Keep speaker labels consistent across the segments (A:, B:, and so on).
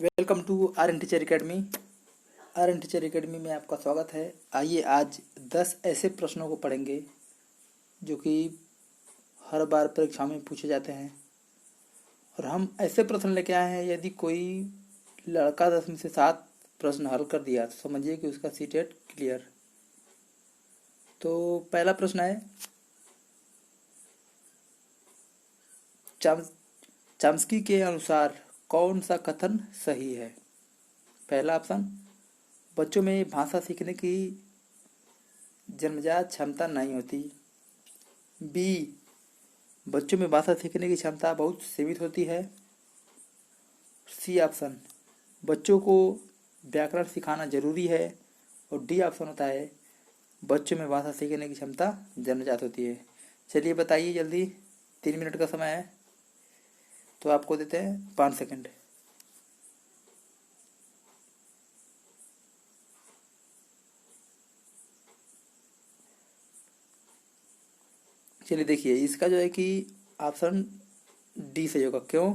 A: Welcome to R N teacher academy. R N teacher academy में आपका स्वागत है। आइए आज 10 ऐसे प्रश्नों को पढ़ेंगे जो कि हर बार परीक्षा में पूछे जाते हैं। और हम ऐसे प्रश्न लेके आए हैं, यदि कोई लड़का 10 में से 7 प्रश्न हल कर दिया तो समझिए कि उसका सीटेट क्लियर। तो पहला प्रश्न है, चॉम्स्की के अनुसार कौन सा कथन सही है? पहला ऑप्शन, बच्चों में भाषा सीखने की जन्मजात क्षमता नहीं होती। बी, बच्चों में भाषा सीखने की क्षमता बहुत सीमित होती है। सी ऑप्शन, बच्चों को व्याकरण सिखाना जरूरी है। और डी ऑप्शन होता है, बच्चों में भाषा सीखने की क्षमता जन्मजात होती है। चलिए बताइए जल्दी, 3 मिनट का समय है तो आपको देते हैं 5 सेकंड। चलिए देखिए, इसका जो है कि ऑप्शन डी सही होगा। क्यों?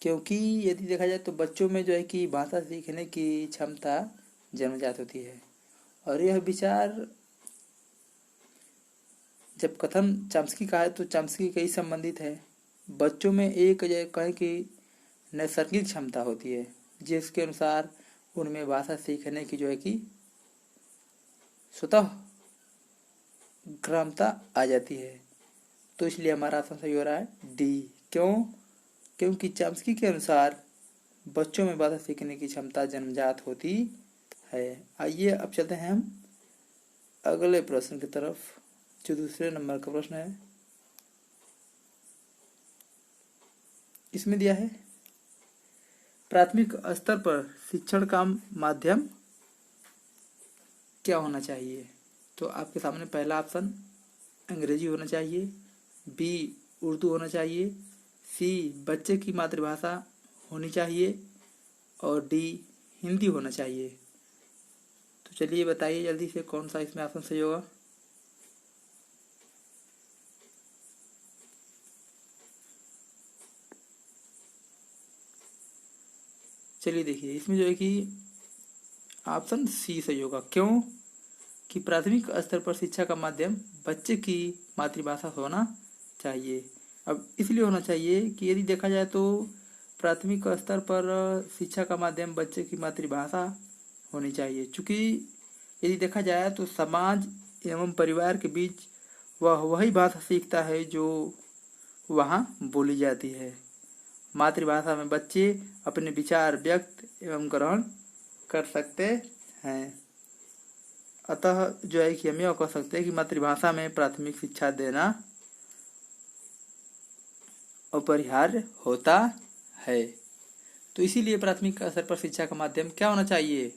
A: क्योंकि यदि देखा जाए तो बच्चों में जो है कि भाषा सीखने की क्षमता जन्मजात होती है। और यह विचार जब कथन चॉम्स्की का है तो चॉम्स्की कई संबंधित है। बच्चों में एक कहें कि नैसर्गिक क्षमता होती है जिसके अनुसार उनमें भाषा सीखने की जो है कि स्वतः ग्रामता आ जाती है। तो इसलिए हमारा ऑप्शन सही हो रहा है डी। क्यों? क्योंकि चॉम्स्की के अनुसार बच्चों में भाषा सीखने की क्षमता जन्मजात होती है। आइए अब चलते हैं हम अगले प्रश्न की तरफ, जो दूसरे नंबर का प्रश्न है। इसमें दिया है, प्राथमिक स्तर पर शिक्षण का माध्यम क्या होना चाहिए? तो आपके सामने पहला ऑप्शन अंग्रेजी होना चाहिए, बी उर्दू होना चाहिए, सी बच्चे की मातृभाषा होनी चाहिए और डी हिंदी होना चाहिए। तो चलिए बताइए जल्दी से कौन सा इसमें ऑप्शन सही होगा। चलिए देखिए, इसमें जो है कि ऑप्शन सी सही होगा। क्यों? कि प्राथमिक स्तर पर शिक्षा का माध्यम बच्चे की मातृभाषा होना चाहिए। अब इसलिए होना चाहिए कि यदि देखा जाए तो प्राथमिक स्तर पर शिक्षा का माध्यम बच्चे की मातृभाषा होनी चाहिए, क्योंकि यदि देखा जाए तो समाज एवं परिवार के बीच वह वही भाषा सीखता है जो वहाँ बोली जाती है। मातृभाषा में बच्चे अपने विचार व्यक्त एवं ग्रहण कर सकते हैं। अतः जो है कि हम यह कह सकते हैं कि मातृभाषा में प्राथमिक शिक्षा देना अपरिहार्य होता है। तो इसीलिए प्राथमिक स्तर पर शिक्षा का माध्यम क्या होना चाहिए?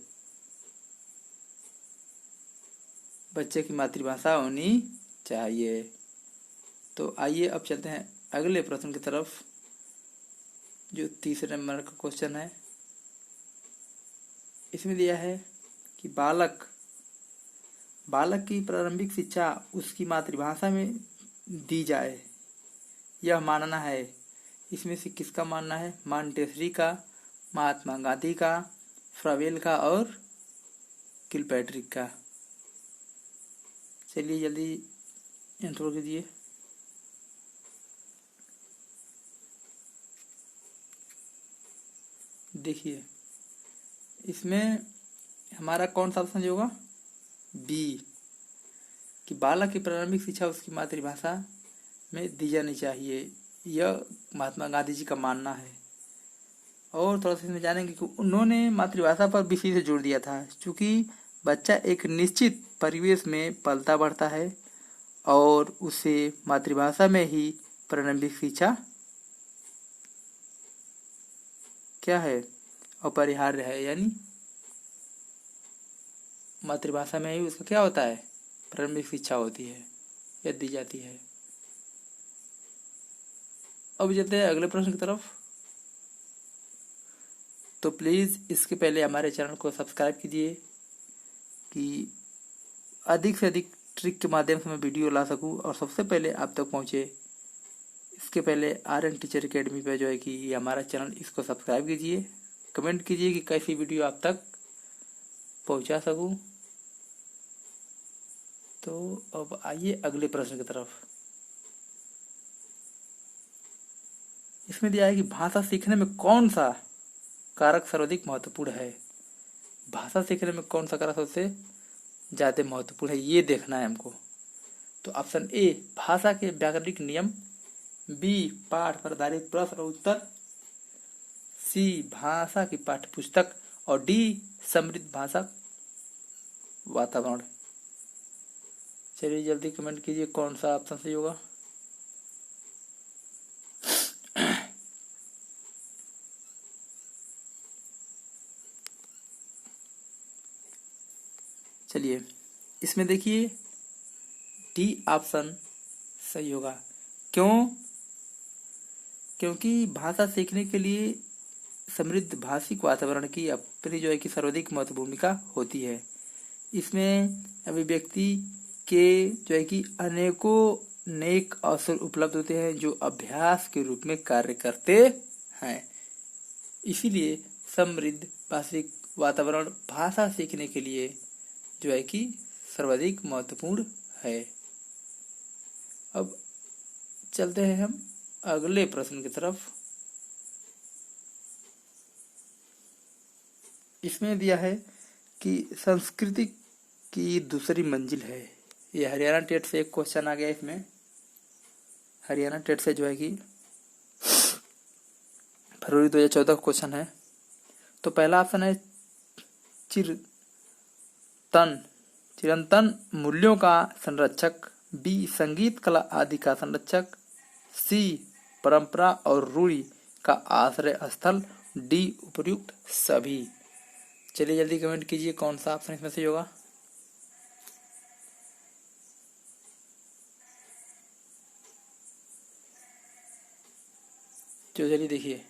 A: बच्चे की मातृभाषा होनी चाहिए। तो आइए अब चलते हैं अगले प्रश्न की तरफ, जो तीसरे नंबर का क्वेश्चन है। इसमें दिया है कि बालक की प्रारंभिक शिक्षा उसकी मातृभाषा में दी जाए, यह मानना है। इसमें से किसका मानना है? मॉन्टेसरी का, महात्मा गांधी का, फ्रावेल का और किलपैट्रिक का। चलिए जल्दी इंट्रो कीजिए। देखिए, इसमें हमारा कौन सा ऑप्शन होगा? बी, कि बालक की प्रारंभिक शिक्षा उसकी मातृभाषा में दी जानी चाहिए, यह महात्मा गांधी जी का मानना है। और थोड़ा सा इसमें जानेंगे कि उन्होंने मातृभाषा पर विशेष से जोर दिया था, क्योंकि बच्चा एक निश्चित परिवेश में पलता बढ़ता है और उसे मातृभाषा में ही प्रारंभिक शिक्षा क्या है? अपरिहार्य है। यानी मातृभाषा में ही उसका क्या होता है? प्रारंभिक शिक्षा होती है या दी जाती है। अब चलते हैं अगले प्रश्न की तरफ। तो प्लीज़ इसके पहले हमारे चैनल को सब्सक्राइब कीजिए कि अधिक से अधिक ट्रिक के माध्यम से मैं वीडियो ला सकूं और सबसे पहले आप तक पहुंचे। इसके पहले आर एन टीचर अकेडमी पे जो है कि हमारा चैनल, इसको सब्सक्राइब कीजिए कमेंट कीजिए कि कैसी वीडियो आप तक पहुंचा सकूं। तो अब आइए अगले प्रश्न की तरफ। इसमें दिया है कि भाषा सीखने में कौन सा कारक सर्वाधिक महत्वपूर्ण है। भाषा सीखने में कौन सा कारक सबसे ज्यादा महत्वपूर्ण है, ये देखना है हमको। तो ऑप्शन ए भाषा के व्याकरणिक नियम, बी पाठ पर आधारित प्रश्न और उत्तर, सी भाषा की पाठ्य पुस्तक और डी समृद्ध भाषा वातावरण। चलिए जल्दी कमेंट कीजिए कौन सा ऑप्शन सही होगा। चलिए इसमें देखिए डी ऑप्शन सही होगा। क्यों? क्योंकि भाषा सीखने के लिए समृद्ध भाषिक वातावरण की अपनी जो है कि सर्वाधिक महत्व भूमिका होती है। इसमें अभिव्यक्ति के जो है कि अनेकों नेक अवसर उपलब्ध होते हैं जो अभ्यास के रूप में कार्य करते हैं। इसीलिए समृद्ध भाषिक वातावरण भाषा सीखने के लिए जो है कि सर्वाधिक महत्वपूर्ण है। अब चलते हैं हम अगले प्रश्न की तरफ। इसमें दिया है कि संस्कृति की दूसरी मंजिल है। ये हरियाणा टेट से एक क्वेश्चन आ गया। इसमें हरियाणा टेट से जो है कि फरवरी 2014 का क्वेश्चन है। तो पहला ऑप्शन है चिरंतन मूल्यों का संरक्षक, बी संगीत कला आदि का संरक्षक, सी परंपरा और रूढ़ि का आश्रय स्थल, डी उपर्युक्त सभी। चलिए जल्दी कमेंट कीजिए कौन सा ऑप्शन इसमें सही होगा। तो चलिए देखिए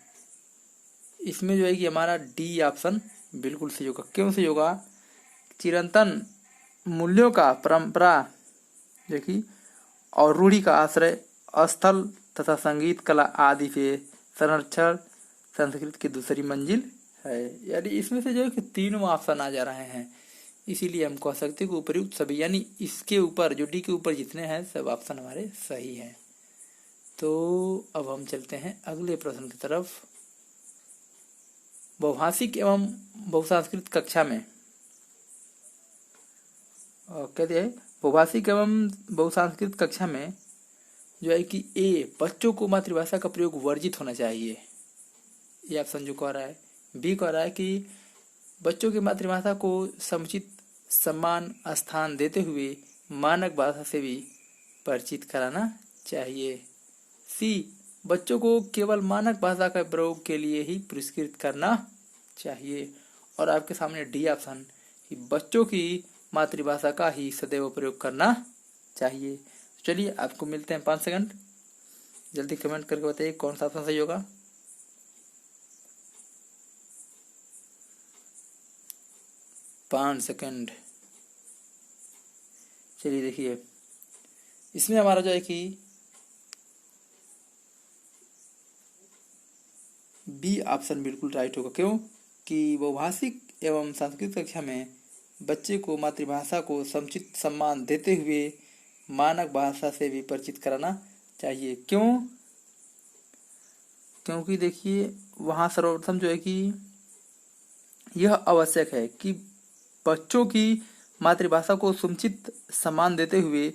A: इसमें जो है कि हमारा डी ऑप्शन बिल्कुल सही होगा। क्यों सही होगा? चिरंतन मूल्यों का परंपरा देखिए और रूढ़ि का आश्रय स्थल तथा संगीत कला आदि से संरक्षण संस्कृत की दूसरी मंजिल है। यानी इसमें से जो है कि तीनों ऑप्शन आ जा रहे हैं। इसीलिए हम कह सकते हैं कि उपर्युक्त सभी, यानी इसके ऊपर जो डी के ऊपर जितने हैं सब ऑप्शन हमारे सही हैं। तो अब हम चलते हैं अगले प्रश्न की तरफ। बहुभाषिक एवं बहुसांस्कृतिक कक्षा में कहते हैं बहुभाषिक एवं बहुसांस्कृतिक कक्षा में जो है कि ए बच्चों को मातृभाषा का प्रयोग वर्जित होना चाहिए, ये ऑप्शन जो कह रहा है। बी कह रहा है कि बच्चों की मातृभाषा को समुचित सम्मान स्थान देते हुए मानक भाषा से भी परिचित कराना चाहिए। सी बच्चों को केवल मानक भाषा का प्रयोग के लिए ही पुरस्कृत करना चाहिए। और आपके सामने डी ऑप्शन कि बच्चों की मातृभाषा का ही सदैव प्रयोग करना चाहिए। चलिए आपको मिलते हैं 5 सेकंड, जल्दी कमेंट करके बताइए कौन सा ऑप्शन सही होगा। पाँच सेकंड। चलिए देखिए इसमें हमारा जो है कि बी ऑप्शन बिल्कुल राइट होगा। क्यों कि बहुभाषिक एवं सांस्कृतिक कक्षा में बच्चे को मातृभाषा को समुचित सम्मान देते हुए मानक भाषा से भी परिचित कराना चाहिए। क्यों? क्योंकि देखिए वहाँ सर्वप्रथम जो है कि यह आवश्यक है कि बच्चों की मातृभाषा को समुचित सम्मान देते हुए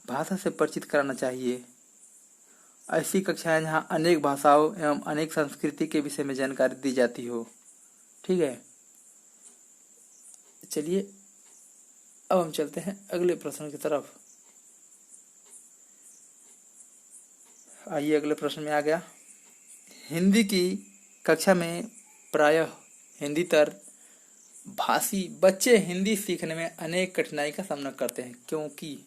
A: भाषा से परिचित कराना चाहिए। ऐसी कक्षाएं जहाँ अनेक भाषाओं एवं अनेक संस्कृति के विषय में जानकारी दी जाती हो। ठीक है, चलिए अब हम चलते हैं अगले प्रश्न की तरफ। आइए अगले प्रश्न में आ गया। हिंदी की कक्षा में प्रायः हिंदीतर भाषी बच्चे हिंदी सीखने में अनेक कठिनाई का सामना करते हैं। क्योंकि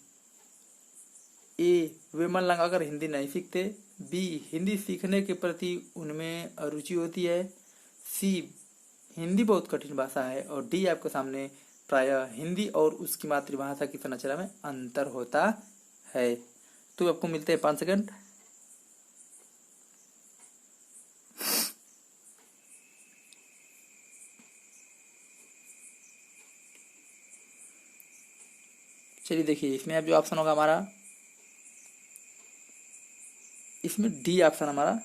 A: ए वे मन लगाकर हिंदी नहीं सीखते, बी हिंदी सीखने के प्रति उनमें अरुचि होती है, सी हिंदी बहुत कठिन भाषा है, और डी आपके सामने प्रायः हिंदी और उसकी मातृभाषा की संरचना में अंतर होता है। तो आपको मिलते हैं 5 सेकंड। चलिए देखिए, इसमें अब जो ऑप्शन होगा हमारा, इसमें डी ऑप्शन हमारा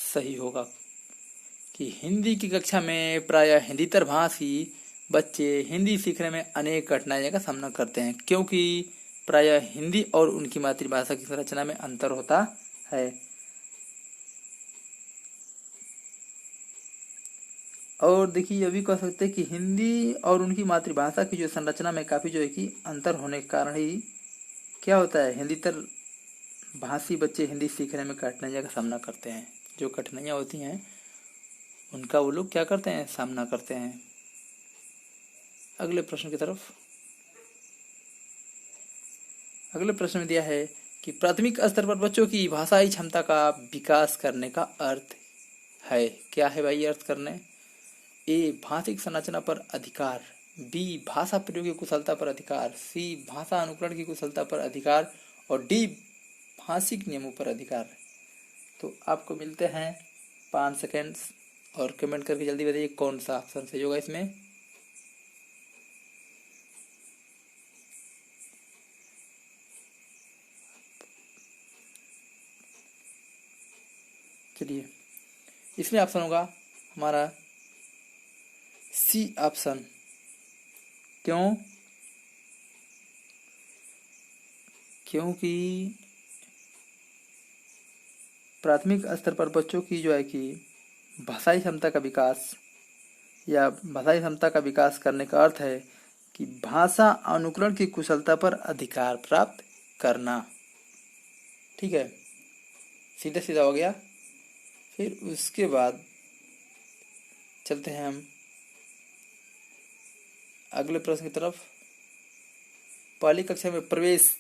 A: सही होगा कि हिंदी की कक्षा में प्रायः हिंदीतर भाषी बच्चे हिंदी सीखने में अनेक कठिनाइयों का सामना करते हैं, क्योंकि प्रायः हिंदी और उनकी मातृभाषा की संरचना में अंतर होता है। और देखिए, ये भी कह सकते हैं कि हिंदी और उनकी मातृभाषा की जो संरचना में काफ़ी जो है कि अंतर होने के कारण ही क्या होता है, हिंदीतर भाषी बच्चे हिंदी सीखने में कठिनाइयों का सामना करते हैं। जो कठिनाइयाँ होती हैं उनका वो लोग क्या करते हैं, सामना करते हैं। अगले प्रश्न की तरफ। अगले प्रश्न में दिया है कि प्राथमिक स्तर पर बच्चों की भाषाई क्षमता का विकास करने का अर्थ है। क्या है भाई अर्थ करने? ए भाषिक संरचना पर अधिकार, बी भाषा प्रयोग की कुशलता पर अधिकार, सी भाषा अनुकरण की कुशलता पर अधिकार और डी भाषिक नियमों पर अधिकार। तो आपको मिलते हैं 5 सेकेंड्स और कमेंट करके जल्दी बताइए कौन सा ऑप्शन सही होगा इसमें। चलिए, इसमें ऑप्शन होगा हमारा सी ऑप्शन। क्यों? क्योंकि प्राथमिक स्तर पर बच्चों की जो है कि भाषाई क्षमता का विकास या भाषाई क्षमता का विकास करने का अर्थ है कि भाषा अनुकरण की कुशलता पर अधिकार प्राप्त करना। ठीक है, सीधा सीधा हो गया। फिर उसके बाद चलते हैं हम अगले प्रश्न की तरफ। पहली कक्षा में प्रवेश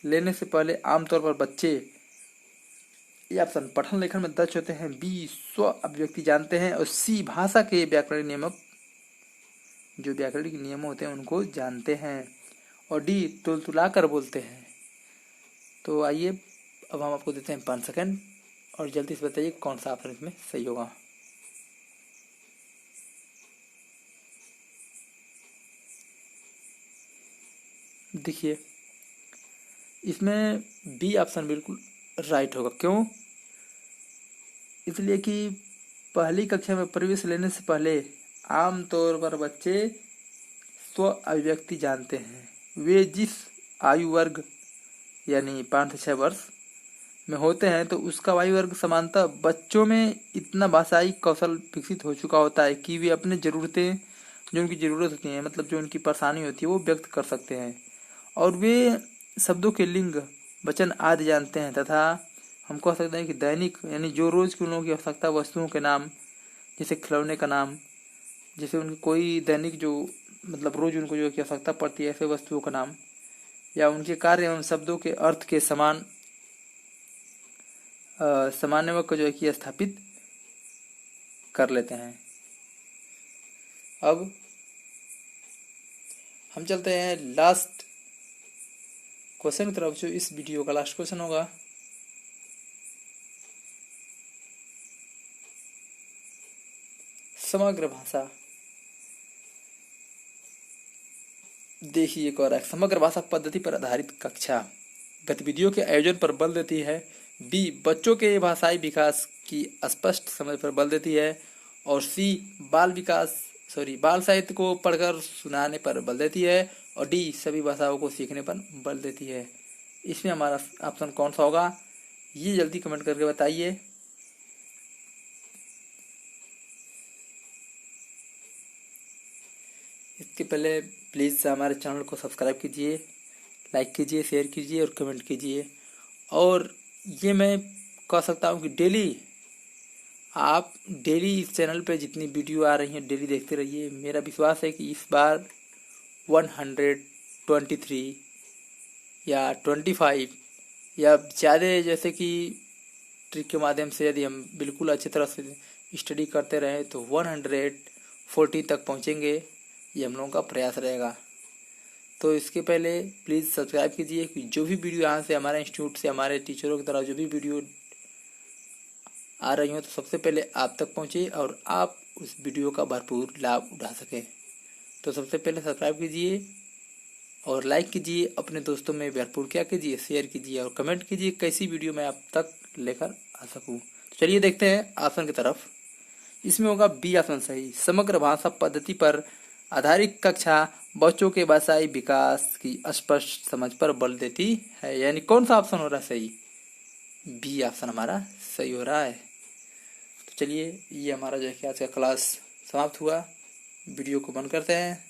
A: लेने से पहले आमतौर पर बच्चे, ये ऑप्शन पठन लेखन में दर्ज होते हैं, बी स्व अभिव्यक्ति जानते हैं और सी भाषा के व्याकरण नियमक, जो व्याकरण के नियम होते हैं उनको जानते हैं और डी तुलतुला कर बोलते हैं। तो आइए अब हम आपको देते हैं 5 सेकेंड और जल्दी से बताइए कौन सा ऑप्शन इसमें सही होगा। देखिए, इसमें बी ऑप्शन बिल्कुल राइट होगा। क्यों? इसलिए कि पहली कक्षा में प्रवेश लेने से पहले आमतौर पर बच्चे स्व अभिव्यक्ति जानते हैं। वे जिस आयु वर्ग यानी 5 से 6 वर्ष में होते हैं तो उसका आयु वर्ग समानतः बच्चों में इतना भाषाई कौशल विकसित हो चुका होता है कि वे अपनी ज़रूरतें, जो उनकी ज़रूरत होती है, मतलब जो उनकी परेशानी होती है, वो व्यक्त कर सकते हैं और वे शब्दों के लिंग, वचन आदि जानते हैं तथा हम कह सकते हैं कि दैनिक यानी जो रोज़ की उन लोगों की आवश्यकता वस्तुओं के नाम, जैसे खिलौने का नाम, जैसे उनकी कोई दैनिक जो मतलब रोज उनको जो की आवश्यकता पड़ती है ऐसे वस्तुओं का नाम, या उनके कार्य एवं शब्दों के अर्थ के समान सामान्य को जो है कि स्थापित कर लेते हैं। अब हम चलते हैं लास्ट क्वेश्चन की तरफ, जो इस वीडियो का लास्ट क्वेश्चन होगा। समग्र भाषा। देखिए एक और समग्र भाषा पद्धति पर आधारित कक्षा गतिविधियों के आयोजन पर बल देती है, बी बच्चों के भाषाई विकास की स्पष्ट समझ पर बल देती है और सी बाल साहित्य को पढ़कर सुनाने पर बल देती है और डी सभी भाषाओं को सीखने पर बल देती है। इसमें हमारा ऑप्शन कौन सा होगा, ये जल्दी कमेंट करके बताइए। इसके पहले प्लीज़ हमारे चैनल को सब्सक्राइब कीजिए, लाइक कीजिए, शेयर कीजिए और कमेंट कीजिए। और ये मैं कह सकता हूँ कि डेली इस चैनल पे जितनी वीडियो आ रही हैं डेली देखते रहिए। मेरा विश्वास है कि इस बार 123 या 25 या ज़्यादा, जैसे कि ट्रिक के माध्यम से यदि हम बिल्कुल अच्छी तरह से स्टडी करते रहें तो 140 तक पहुँचेंगे, ये हम लोगों का प्रयास रहेगा। तो इसके पहले प्लीज़ सब्सक्राइब कीजिए कि जो भी वीडियो यहाँ से हमारे इंस्टीट्यूट से हमारे टीचरों की तरफ जो भी वीडियो आ रही हो तो सबसे पहले आप तक पहुँचे और आप उस वीडियो का भरपूर लाभ उठा सकें। तो सबसे पहले सब्सक्राइब कीजिए और लाइक कीजिए, अपने दोस्तों में भरपूर क्या कीजिए, शेयर कीजिए और कमेंट कीजिए कैसी वीडियो मैं आप तक लेकर आ सकूं। तो चलिए देखते हैं आसन की तरफ। इसमें होगा बी आसन सही। समग्र भाषा पद्धति पर आधारित कक्षा बच्चों के भाषाई विकास की स्पष्ट समझ पर बल देती है। यानी कौन सा ऑप्शन हो रहा है सही? बी ऑप्शन हमारा सही हो रहा है। तो चलिए ये हमारा जो है कि आज का क्लास समाप्त हुआ। वीडियो को बंद करते हैं।